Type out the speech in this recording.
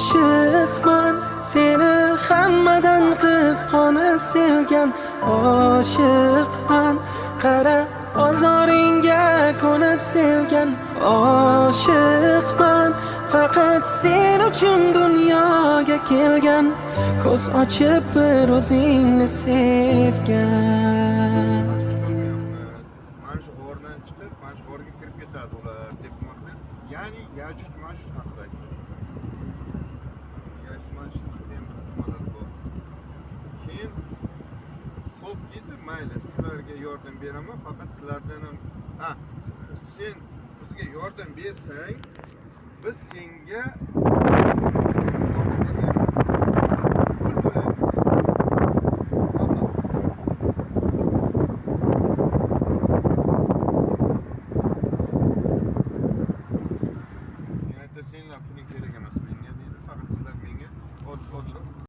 Oshiqman seni hammadan qisqonib sevgan. Oshiqman qara ozoringga ko'nib sevgan. Oshiqman faqat sen uchun dunyoga kelgan. Ko'z ochib bir o'zingni sevgan. Mana shu g'ordan chiqib, mana shu g'orga kirib ketadi ular debmoqda. Ya'ni Yajuj Majuj haqida aytdi. Yajuj Majuj haqida ham nimalar bor. Keyin xo'p dedi, mayli, sizlarga yordam beraman, faqat sizlardan ham sen bizga yordam bersang, biz senga senlar puling kerak emas menga deydi, faqat sizlar menga